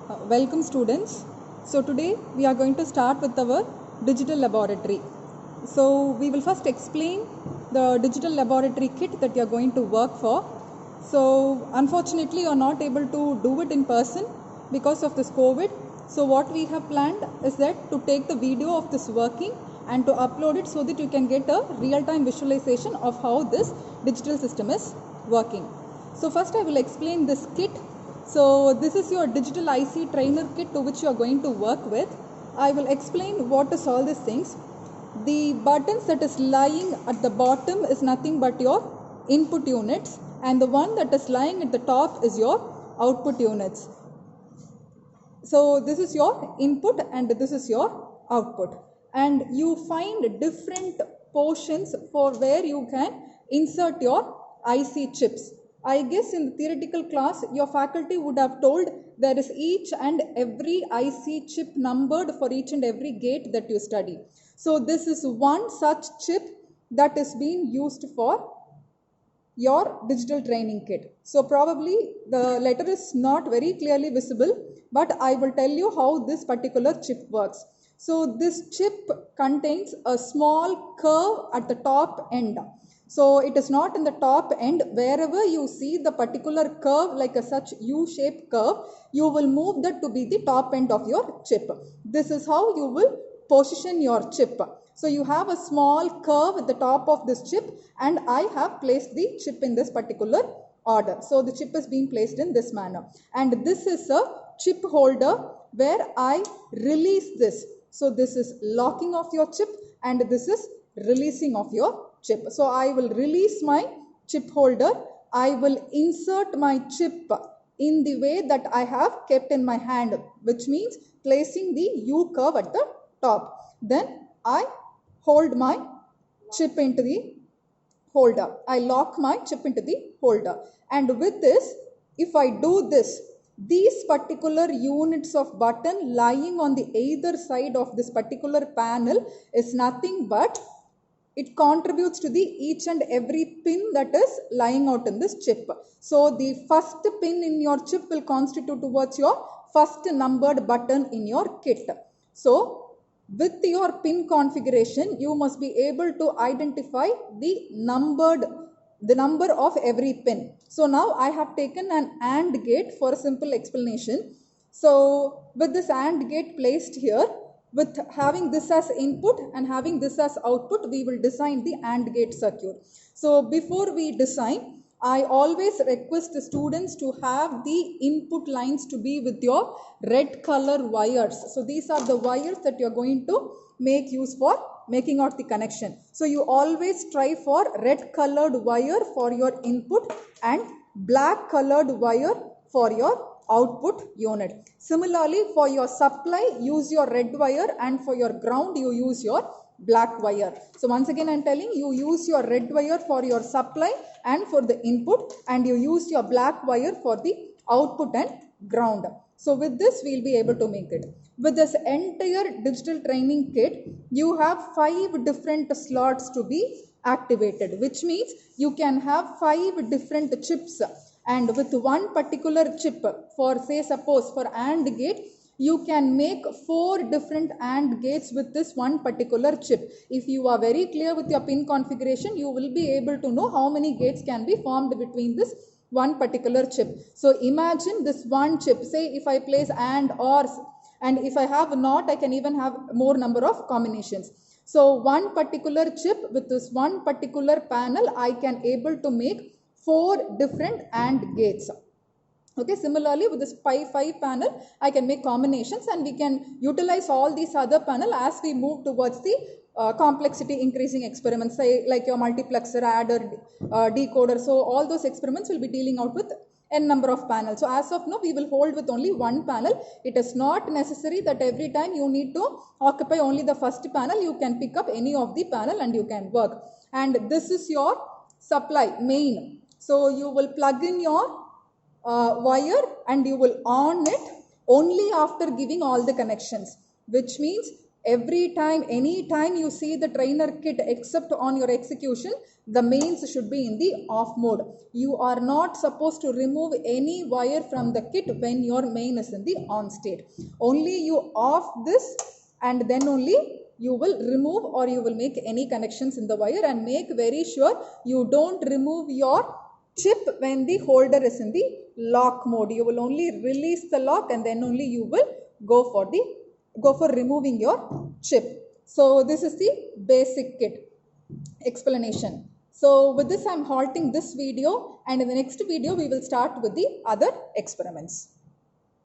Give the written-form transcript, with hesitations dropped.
Welcome students. So today we are going to start with our digital laboratory. So we will first explain the digital laboratory kit that you are going to work for. So unfortunately you are not able to do it in person because of this COVID. So what we have planned is that to take the video of this working and to upload it so that you can get a real-time visualization of how this digital system is working. So first I will explain this kit. So this is your digital IC trainer kit to which you are going to work with. I will explain what is all these things. The buttons that is lying at the bottom is nothing but your input units, and the one that is lying at the top is your output units. So this is your input and this is your output, and you find different portions for where you can insert your IC chips. I guess in the theoretical class your faculty would have told there is each and every IC chip numbered for each and every gate that you study. So this is one such chip that is being used for your digital training kit. So probably the letter is not very clearly visible, but I will tell you how this particular chip works. So this chip contains a small curve at the top end. So it is not in the top end. Wherever you see the particular curve like a such U-shaped curve, you will move that to be the top end of your chip. This is how you will position your chip. So you have a small curve at the top of this chip, and I have placed the chip in this particular order. So the chip is being placed in this manner, and this is a chip holder where I release this. So this is locking of your chip and this is releasing of your chip. So I will release my chip holder. I will insert my chip in the way that I have kept in my hand, which means placing the U curve at the top. Then I hold my chip into the holder. I lock my chip into the holder. And with this, if I do this, these particular units of button lying on the either side of this particular panel is nothing but it contributes to the each and every pin that is lying out in this chip. So the first pin in your chip will constitute towards your first numbered button in your kit. So with your pin configuration, you must be able to identify the number of every pin. So now I have taken an AND gate for a simple explanation. So with this AND gate placed here, with having this as input and having this as output, we will design the AND gate circuit. So before we design, I always request the students to have the input lines to be with your red color wires. So these are the wires that you are going to make use for making out the connection. So you always try for red colored wire for your input and black colored wire for your output unit. Similarly, for your supply, use your red wire, and for your ground, you use your black wire. So once again I am telling you, use your red wire for your supply and for the input, and you use your black wire for the output and ground. So with this we will be able to make it. With this entire digital training kit, you have 5 different slots to be activated, which means you can have 5 different chips, and with one particular chip, for say suppose for AND gate, you can make 4 different AND gates with this one particular chip. If you are very clear with your pin configuration, you will be able to know how many gates can be formed between this one particular chip. So imagine this one chip, say if I place AND OR, and if I have NOT, I can even have more number of combinations. So one particular chip with this one particular panel, I can able to make 4 different AND gates. Okay, similarly with this 5 panel, I can make combinations, and we can utilize all these other panel as we move towards the complexity increasing experiments, say like your multiplexer, adder, decoder. So all those experiments will be dealing out with n number of panels. So as of now, we will hold with only one panel. It is not necessary that every time you need to occupy only the first panel. You can pick up any of the panel and you can work. And this is your supply main. So you will plug in your wire and you will on it only after giving all the connections, which means Every time, any time you see the trainer kit except on your execution, the mains should be in the off mode. You are not supposed to remove any wire from the kit when your main is in the on state. Only you off this and then only you will remove or you will make any connections in the wire, and make very sure you don't remove your chip when the holder is in the lock mode. You will only release the lock and then only you will go for removing your chip. So this is the basic kit explanation. So with this I am halting this video, and in the next video we will start with the other experiments.